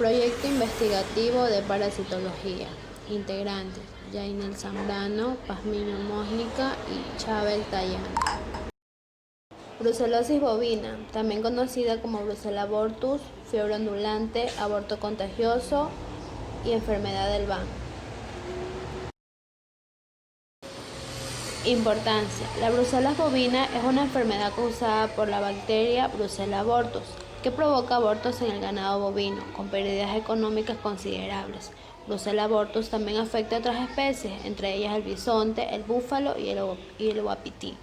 Proyecto investigativo de parasitología. Integrantes: Yainel Zambrano, Pazmiño Mósnica y Chabel Tayana. Brucelosis bovina, también conocida como Brucella abortus, fiebre ondulante, aborto contagioso y enfermedad del Van. Importancia: la brucelosis bovina es una enfermedad causada por la bacteria Brucella abortus, que provoca abortos en el ganado bovino, con pérdidas económicas considerables. Brucella abortus también afecta a otras especies, entre ellas el bisonte, el búfalo y el uapití.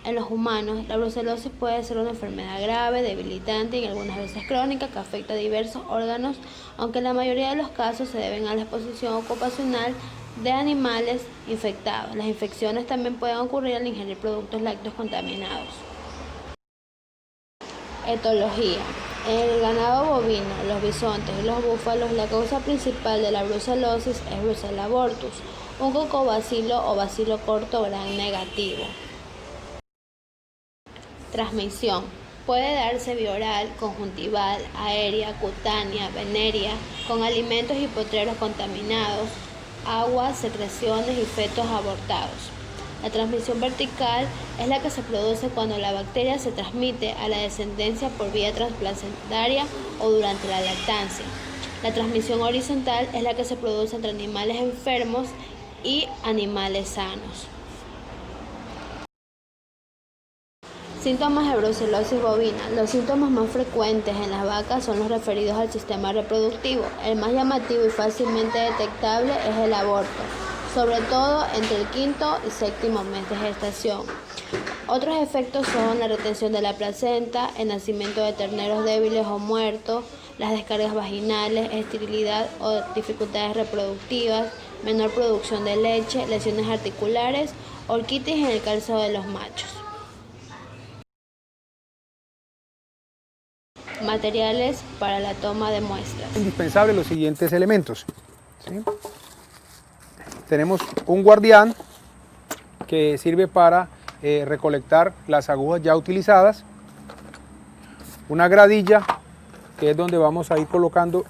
En los humanos, la brucelosis puede ser una enfermedad grave, debilitante y algunas veces crónica que afecta a diversos órganos, aunque en la mayoría de los casos se deben a la exposición ocupacional de animales infectados. Las infecciones también pueden ocurrir al ingerir productos lácteos contaminados. Etología. En el ganado bovino, los bisontes y los búfalos, la causa principal de la brucelosis es Brucella abortus, un cocobacilo o bacilo corto gram negativo. Transmisión: puede darse vía oral, conjuntival, aérea, cutánea, venérea, con alimentos y potreros contaminados, agua, secreciones y fetos abortados. La transmisión vertical es la que se produce cuando la bacteria se transmite a la descendencia por vía transplacentaria o durante la lactancia. La transmisión horizontal es la que se produce entre animales enfermos y animales sanos. Síntomas de brucelosis bovina. Los síntomas más frecuentes en las vacas son los referidos al sistema reproductivo. El más llamativo y fácilmente detectable es el aborto, sobre todo entre el quinto y séptimo mes de gestación. Otros efectos son la retención de la placenta, el nacimiento de terneros débiles o muertos, las descargas vaginales, esterilidad o dificultades reproductivas, menor producción de leche, lesiones articulares, orquitis en el calzo de los machos. Materiales para la toma de muestras. Indispensable los siguientes elementos, ¿sí? Tenemos un guardián que sirve para recolectar las agujas ya utilizadas, una gradilla que es donde vamos a ir colocando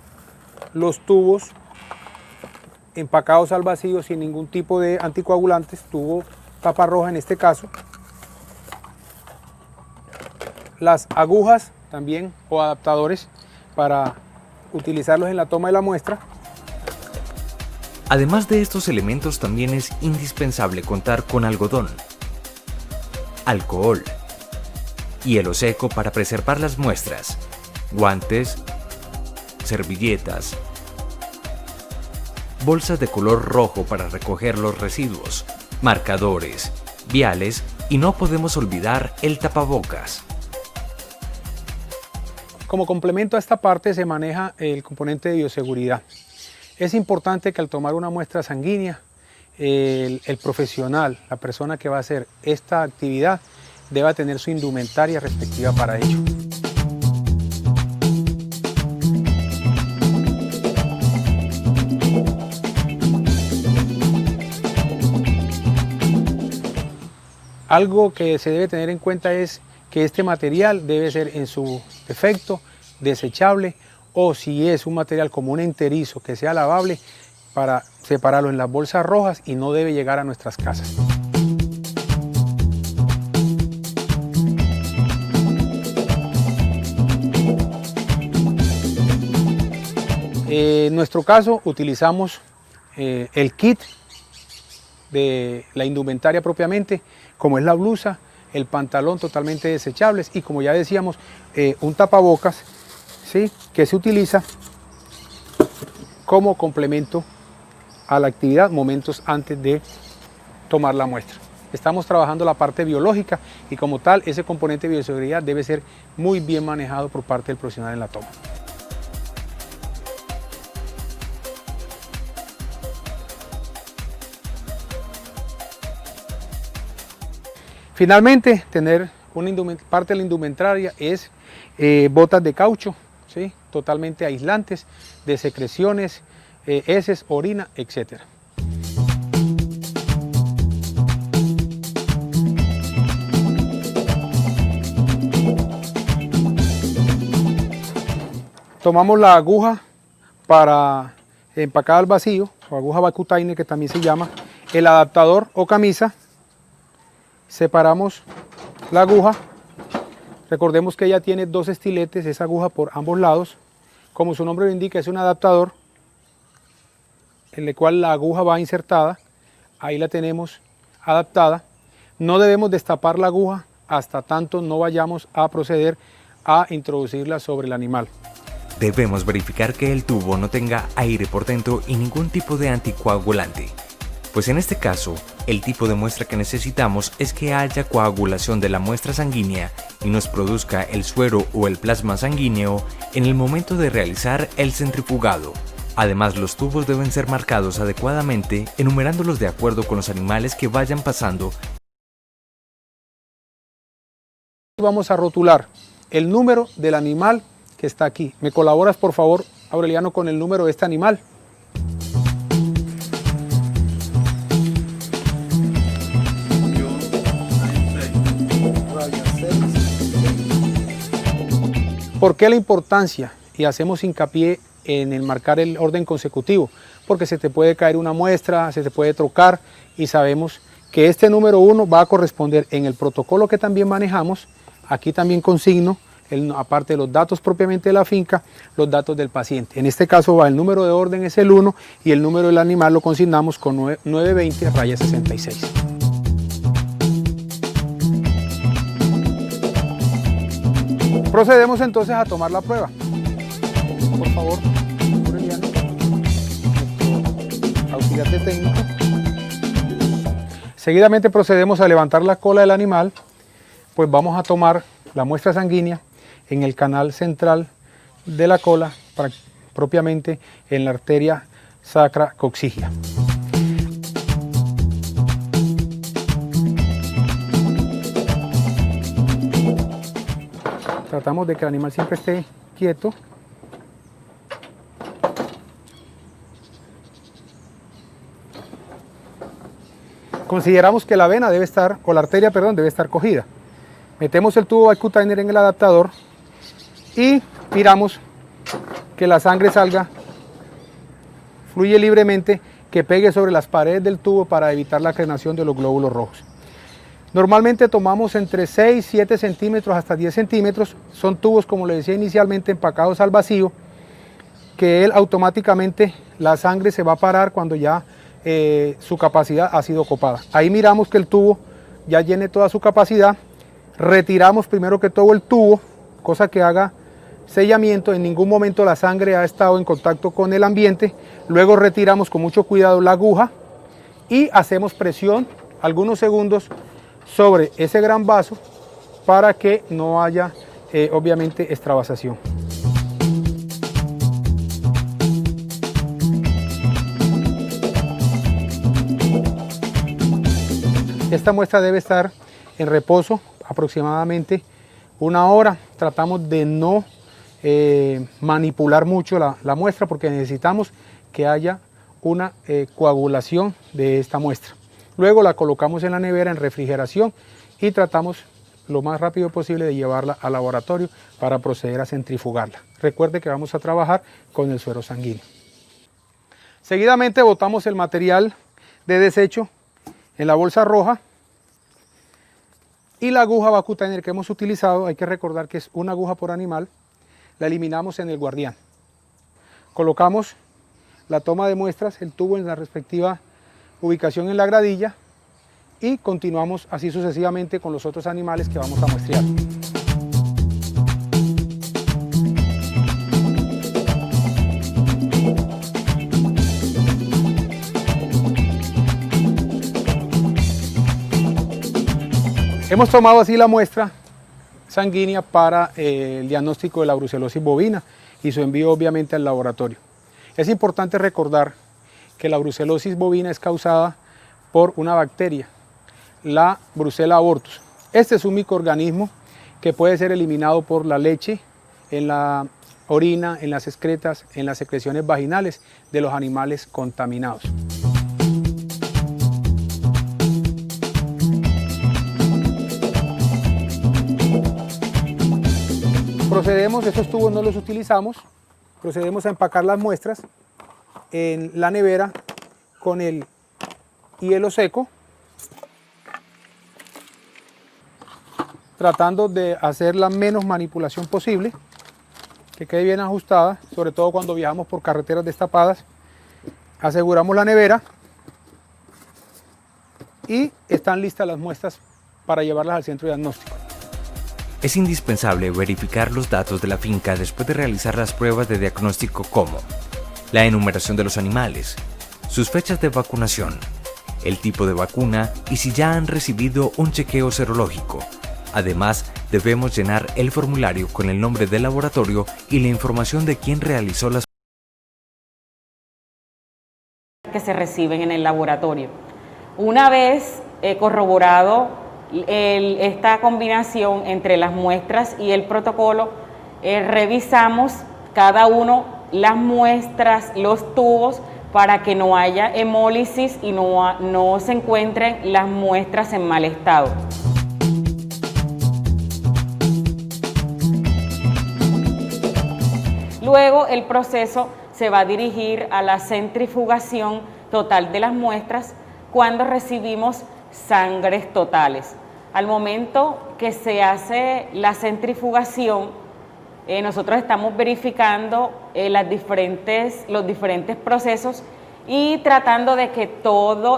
los tubos empacados al vacío sin ningún tipo de anticoagulantes, tubo tapa roja en este caso, las agujas también o adaptadores para utilizarlos en la toma de la muestra. Además de estos elementos, también es indispensable contar con algodón, alcohol, hielo seco para preservar las muestras, guantes, servilletas, bolsas de color rojo para recoger los residuos, marcadores, viales y no podemos olvidar el tapabocas. Como complemento a esta parte se maneja el componente de bioseguridad. Es importante que al tomar una muestra sanguínea, el profesional, la persona que va a hacer esta actividad, deba tener su indumentaria respectiva para ello. Algo que se debe tener en cuenta es que este material debe ser en su defecto desechable, o si es un material como un enterizo que sea lavable, para separarlo en las bolsas rojas y no debe llegar a nuestras casas. En nuestro caso utilizamos el kit de la indumentaria propiamente, como es la blusa, el pantalón totalmente desechables y, como ya decíamos, un tapabocas, ¿sí?, que se utiliza como complemento a la actividad momentos antes de tomar la muestra. Estamos trabajando la parte biológica y, como tal, ese componente de bioseguridad debe ser muy bien manejado por parte del profesional en la toma. Finalmente, tener parte de la indumentaria es botas de caucho, ¿sí?, totalmente aislantes de secreciones, heces, orina, etc. Tomamos la aguja para empacada al vacío, o aguja Vacutainer que también se llama, el adaptador o camisa. Separamos la aguja. Recordemos que ella tiene dos estiletes, esa aguja por ambos lados. Como su nombre lo indica, es un adaptador en el cual la aguja va insertada. Ahí la tenemos adaptada. No debemos destapar la aguja hasta tanto no vayamos a proceder a introducirla sobre el animal. Debemos verificar que el tubo no tenga aire por dentro y ningún tipo de anticoagulante, pues en este caso, el tipo de muestra que necesitamos es que haya coagulación de la muestra sanguínea y nos produzca el suero o el plasma sanguíneo en el momento de realizar el centrifugado. Además, los tubos deben ser marcados adecuadamente, enumerándolos de acuerdo con los animales que vayan pasando. Vamos a rotular el número del animal que está aquí. ¿Me colaboras, por favor, Aureliano, con el número de este animal? ¿Por qué la importancia? Y hacemos hincapié en el marcar el orden consecutivo, porque se te puede caer una muestra, se te puede trocar y sabemos que este número 1 va a corresponder en el protocolo que también manejamos. Aquí también consigno, aparte de los datos propiamente de la finca, los datos del paciente. En este caso va el número de orden es el 1 y el número del animal lo consignamos con 920/66. Procedemos entonces a tomar la prueba. Por favor, Aureliano, auxiliar de técnico. Seguidamente procedemos a levantar la cola del animal, pues vamos a tomar la muestra sanguínea en el canal central de la cola, propiamente en la arteria sacra coxigia. Tratamos de que el animal siempre esté quieto. Consideramos que la vena debe estar, o la arteria, perdón, debe estar cogida. Metemos el tubo Vacutainer en el adaptador y miramos que la sangre salga, fluye libremente, que pegue sobre las paredes del tubo para evitar la crenación de los glóbulos rojos. Normalmente tomamos entre 6, 7 centímetros hasta 10 centímetros. Son tubos, como les decía inicialmente, empacados al vacío, que él automáticamente la sangre se va a parar cuando ya su capacidad ha sido copada. Ahí miramos que el tubo ya llene toda su capacidad. Retiramos primero que todo el tubo, cosa que haga sellamiento. En ningún momento la sangre ha estado en contacto con el ambiente. Luego retiramos con mucho cuidado la aguja y hacemos presión algunos segundos sobre ese gran vaso para que no haya obviamente extravasación. Esta muestra debe estar en reposo aproximadamente 1 hora. Tratamos de no manipular mucho la muestra porque necesitamos que haya una coagulación de esta muestra. Luego la colocamos en la nevera en refrigeración y tratamos lo más rápido posible de llevarla al laboratorio para proceder a centrifugarla. Recuerde que vamos a trabajar con el suero sanguíneo. Seguidamente botamos el material de desecho en la bolsa roja y la aguja Vacutainer que hemos utilizado, hay que recordar que es una aguja por animal, la eliminamos en el guardián. Colocamos la toma de muestras, el tubo en la respectiva ubicación en la gradilla y continuamos así sucesivamente con los otros animales que vamos a muestrear. Hemos tomado así la muestra sanguínea para el diagnóstico de la brucelosis bovina y su envío obviamente al laboratorio. Es importante recordar que la brucelosis bovina es causada por una bacteria, la Brucella abortus. Este es un microorganismo que puede ser eliminado por la leche, en la orina, en las excretas, en las secreciones vaginales de los animales contaminados. Procedemos, estos tubos no los utilizamos, procedemos a empacar las muestras en la nevera con el hielo seco, tratando de hacer la menos manipulación posible, que quede bien ajustada, sobre todo cuando viajamos por carreteras destapadas. Aseguramos la nevera y están listas las muestras para llevarlas al centro diagnóstico. Es indispensable verificar los datos de la finca después de realizar las pruebas de diagnóstico como la enumeración de los animales, sus fechas de vacunación, el tipo de vacuna y si ya han recibido un chequeo serológico. Además, debemos llenar el formulario con el nombre del laboratorio y la información de quién realizó las que se reciben en el laboratorio. Una vez corroborado esta combinación entre las muestras y el protocolo, revisamos cada uno las muestras, los tubos, para que no haya hemólisis y no se encuentren las muestras en mal estado. Luego el proceso se va a dirigir a la centrifugación total de las muestras cuando recibimos sangres totales. Al momento que se hace la centrifugación, nosotros estamos verificando los diferentes procesos y tratando de que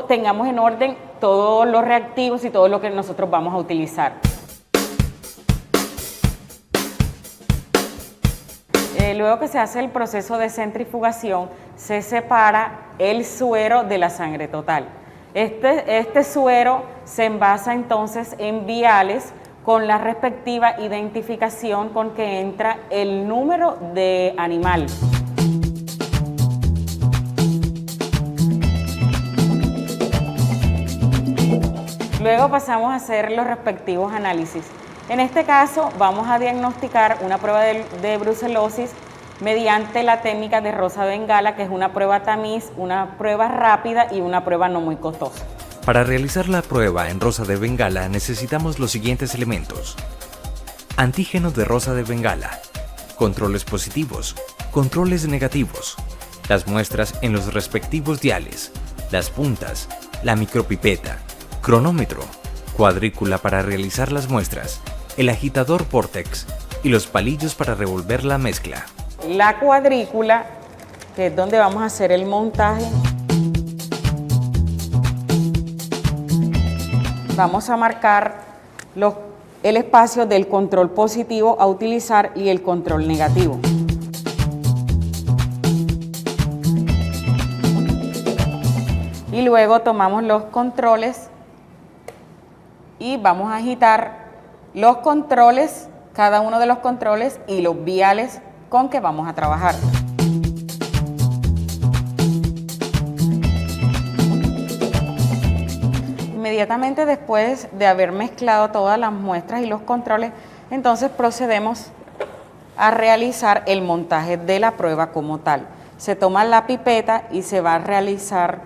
tengamos en orden todos los reactivos y todo lo que nosotros vamos a utilizar. Luego que se hace el proceso de centrifugación, se separa el suero de la sangre total. Este suero se envasa entonces en viales con la respectiva identificación con que entra el número de animal. Luego pasamos a hacer los respectivos análisis. En este caso vamos a diagnosticar una prueba de brucelosis mediante la técnica de Rosa de Bengala, que es una prueba tamiz, una prueba rápida y una prueba no muy costosa. Para realizar la prueba en Rosa de Bengala necesitamos los siguientes elementos: antígenos de Rosa de Bengala, controles positivos, controles negativos, las muestras en los respectivos diales, las puntas, la micropipeta, cronómetro, cuadrícula para realizar las muestras, el agitador Vortex y los palillos para revolver la mezcla. La cuadrícula, que es donde vamos a hacer el montaje. Vamos a marcar el espacio del control positivo a utilizar y el control negativo. Y luego tomamos los controles y vamos a agitar los controles, cada uno de los controles y los viales con que vamos a trabajar. Inmediatamente después de haber mezclado todas las muestras y los controles, entonces procedemos a realizar el montaje de la prueba como tal. Se toma la pipeta y se va a realizar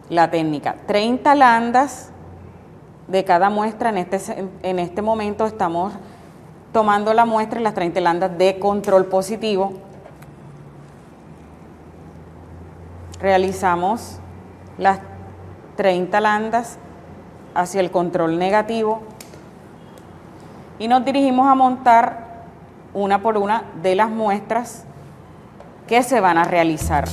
la técnica. 30 landas de cada muestra. En este momento estamos tomando la muestra en las 30 landas de control positivo. Realizamos las 30 landas hacia el control negativo y nos dirigimos a montar una por una de las muestras que se van a realizar.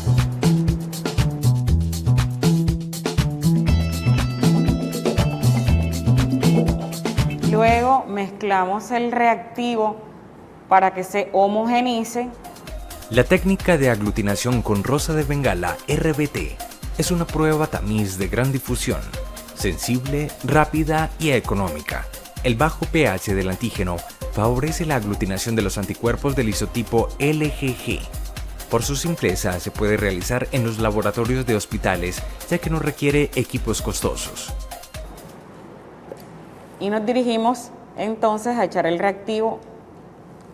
Luego mezclamos el reactivo para que se homogeneice. La técnica de aglutinación con Rosa de Bengala RBT es una prueba tamiz de gran difusión, sensible, rápida y económica. El bajo pH del antígeno favorece la aglutinación de los anticuerpos del isotipo LGG. Por su simpleza se puede realizar en los laboratorios de hospitales, ya que no requiere equipos costosos. Y nos dirigimos entonces a echar el reactivo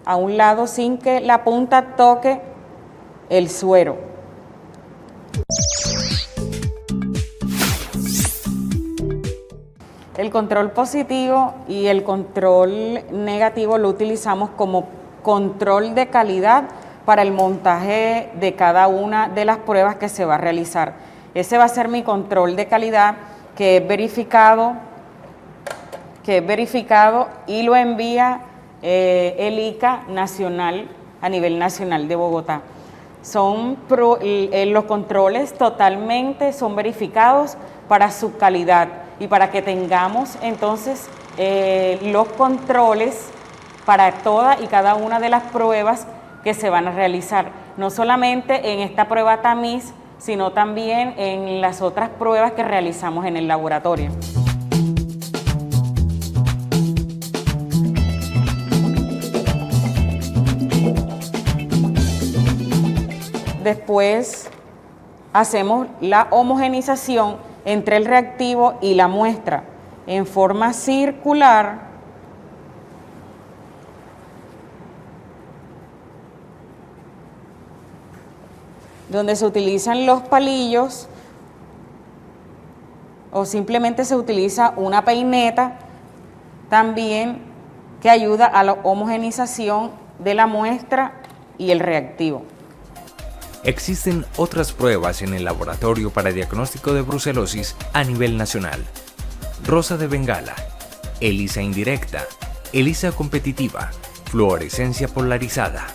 a un lado sin que la punta toque el suero. El control positivo y el control negativo lo utilizamos como control de calidad para el montaje de cada una de las pruebas que se va a realizar. Ese va a ser mi control de calidad que es verificado y lo envía el ICA nacional a nivel nacional de Bogotá. Los controles totalmente son verificados para su calidad y para que tengamos entonces los controles para toda y cada una de las pruebas que se van a realizar, no solamente en esta prueba tamiz, sino también en las otras pruebas que realizamos en el laboratorio. Después hacemos la homogenización entre el reactivo y la muestra en forma circular, donde se utilizan los palillos o simplemente se utiliza una peineta también que ayuda a la homogenización de la muestra y el reactivo. Existen otras pruebas en el laboratorio para diagnóstico de brucelosis a nivel nacional. Rosa de Bengala, ELISA indirecta, ELISA competitiva, fluorescencia polarizada.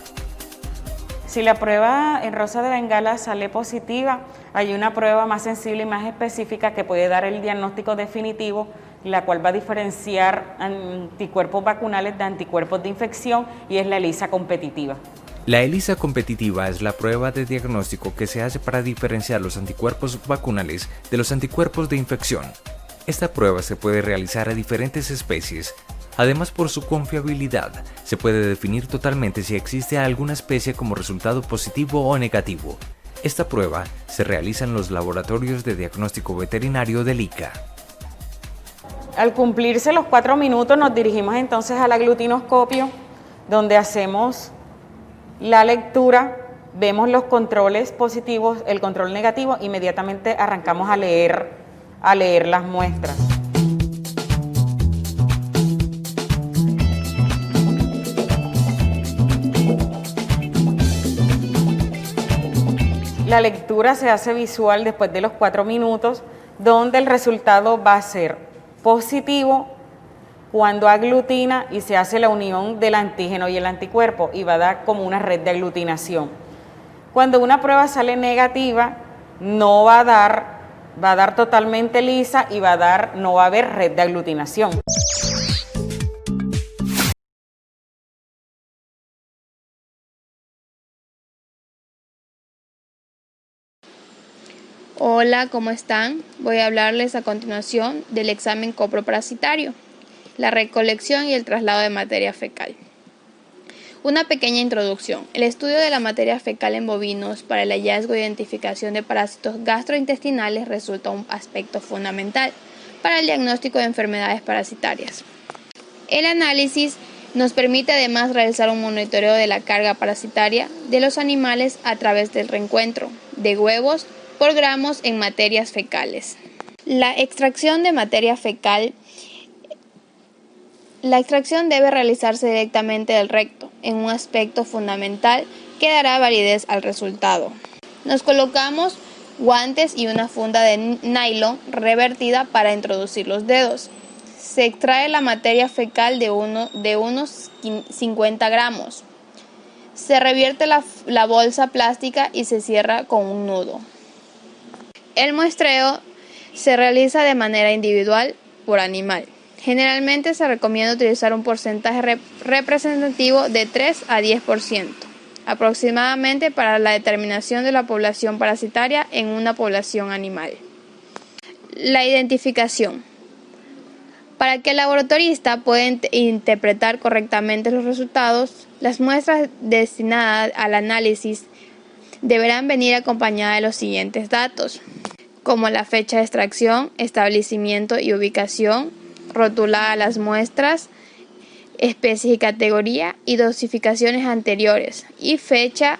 Si la prueba en Rosa de Bengala sale positiva, hay una prueba más sensible y más específica que puede dar el diagnóstico definitivo, la cual va a diferenciar anticuerpos vacunales de anticuerpos de infección, y es la ELISA competitiva. La ELISA competitiva es la prueba de diagnóstico que se hace para diferenciar los anticuerpos vacunales de los anticuerpos de infección. Esta prueba se puede realizar a diferentes especies. Además, por su confiabilidad, se puede definir totalmente si existe alguna especie como resultado positivo o negativo. Esta prueba se realiza en los laboratorios de diagnóstico veterinario del ICA. Al cumplirse los 4 minutos nos dirigimos entonces al aglutinoscopio, donde hacemos la lectura, vemos los controles positivos, el control negativo, inmediatamente arrancamos a leer las muestras. La lectura se hace visual después de los 4 minutos, donde el resultado va a ser positivo cuando aglutina y se hace la unión del antígeno y el anticuerpo, y va a dar como una red de aglutinación. Cuando una prueba sale negativa, no va a dar totalmente lisa y no va a haber red de aglutinación. Hola, ¿cómo están? Voy a hablarles a continuación del examen coproparasitario, la recolección y el traslado de materia fecal. Una pequeña introducción. El estudio de la materia fecal en bovinos para el hallazgo e identificación de parásitos gastrointestinales resulta un aspecto fundamental para el diagnóstico de enfermedades parasitarias. El análisis nos permite además realizar un monitoreo de la carga parasitaria de los animales a través del reencuentro de huevos por gramos en materias fecales. La extracción de materia fecal. La extracción debe realizarse directamente del recto, en un aspecto fundamental que dará validez al resultado. Nos colocamos guantes y una funda de nylon revertida para introducir los dedos. Se extrae la materia fecal de unos 50 gramos. Se revierte la bolsa plástica y se cierra con un nudo. El muestreo se realiza de manera individual por animal. Generalmente se recomienda utilizar un porcentaje representativo de 3 a 10%, aproximadamente para la determinación de la población parasitaria en una población animal. La identificación. Para que el laboratorista pueda interpretar correctamente los resultados, las muestras destinadas al análisis deberán venir acompañadas de los siguientes datos, como la fecha de extracción, establecimiento y ubicación, rotulada las muestras, especies y categoría y dosificaciones anteriores, y fecha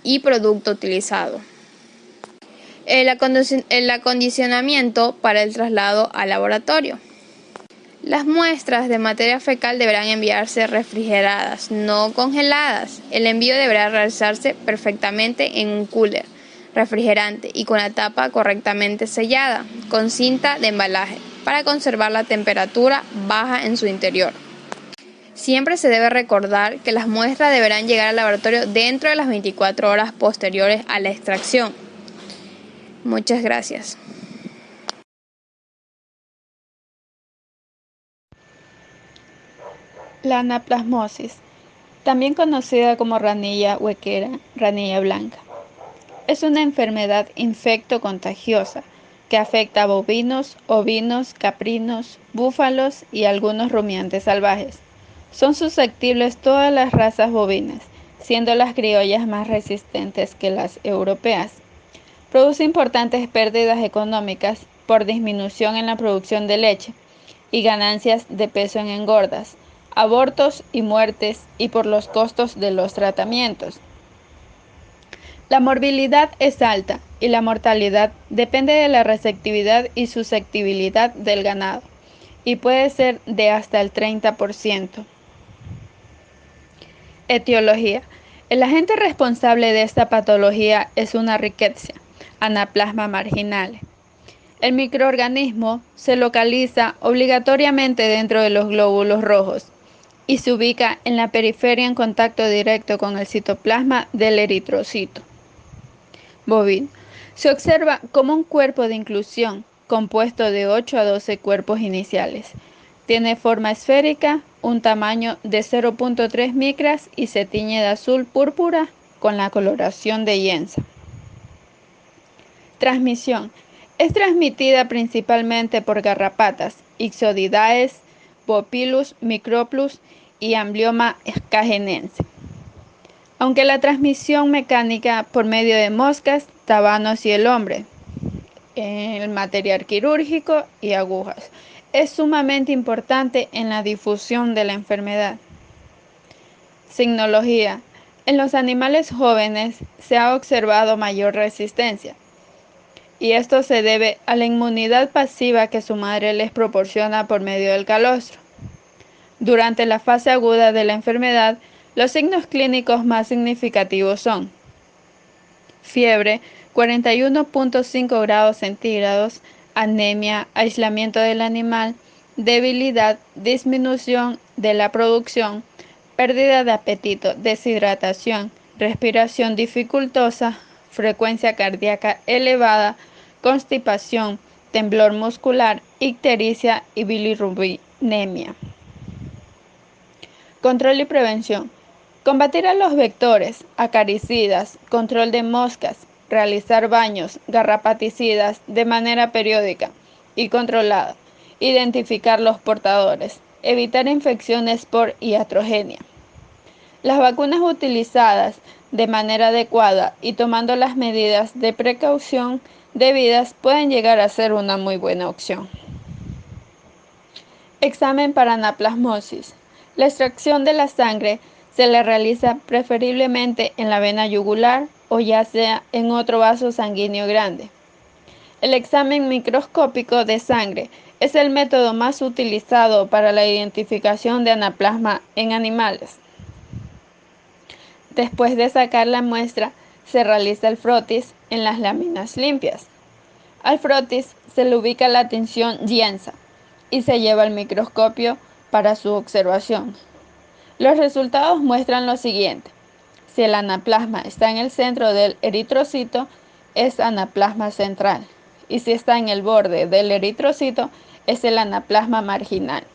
y producto utilizado. El acondicionamiento para el traslado al laboratorio. Las muestras de materia fecal deberán enviarse refrigeradas, no congeladas. El envío deberá realizarse perfectamente en un cooler refrigerante y con la tapa correctamente sellada, con cinta de embalaje, para conservar la temperatura baja en su interior. Siempre se debe recordar que las muestras deberán llegar al laboratorio dentro de las 24 horas posteriores a la extracción. Muchas gracias. La anaplasmosis, también conocida como ranilla huequera, ranilla blanca, es una enfermedad infecto-contagiosa que afecta a bovinos, ovinos, caprinos, búfalos y algunos rumiantes salvajes. Son susceptibles todas las razas bovinas, siendo las criollas más resistentes que las europeas. Produce importantes pérdidas económicas por disminución en la producción de leche y ganancias de peso en engordas, abortos y muertes, y por los costos de los tratamientos. La morbilidad es alta y la mortalidad depende de la receptividad y susceptibilidad del ganado, y puede ser de hasta el 30%. Etiología. El agente responsable de esta patología es una rickettsia, Anaplasma marginale. El microorganismo se localiza obligatoriamente dentro de los glóbulos rojos y se ubica en la periferia en contacto directo con el citoplasma del eritrocito bovino. Se observa como un cuerpo de inclusión compuesto de 8 a 12 cuerpos iniciales. Tiene forma esférica, un tamaño de 0.3 micras y se tiñe de azul púrpura con la coloración de Jensen. Transmisión. Es transmitida principalmente por garrapatas, Ixodidaes, Bopilus microplus y Amblyomma cagenense. Aunque la transmisión mecánica por medio de moscas, tabanos y el hombre, el material quirúrgico y agujas, es sumamente importante en la difusión de la enfermedad. Signología. En los animales jóvenes se ha observado mayor resistencia, y esto se debe a la inmunidad pasiva que su madre les proporciona por medio del calostro. Durante la fase aguda de la enfermedad, los signos clínicos más significativos son fiebre, 41.5 grados centígrados, anemia, aislamiento del animal, debilidad, disminución de la producción, pérdida de apetito, deshidratación, respiración dificultosa, frecuencia cardíaca elevada, constipación, temblor muscular, ictericia y bilirrubinemia. Control y prevención. Combatir a los vectores, acaricidas, control de moscas, realizar baños garrapaticidas de manera periódica y controlada, identificar los portadores, evitar infecciones por iatrogenia. Las vacunas utilizadas de manera adecuada y tomando las medidas de precaución debidas pueden llegar a ser una muy buena opción. Examen para anaplasmosis. La extracción de la sangre se le realiza preferiblemente en la vena yugular o ya sea en otro vaso sanguíneo grande. El examen microscópico de sangre es el método más utilizado para la identificación de anaplasma en animales. Después de sacar la muestra, se realiza el frotis en las láminas limpias. Al frotis se le ubica la tinción Jensen y se lleva al microscopio para su observación. Los resultados muestran lo siguiente. Si el anaplasma está en el centro del eritrocito, es anaplasma central. Y si está en el borde del eritrocito, es el anaplasma marginal.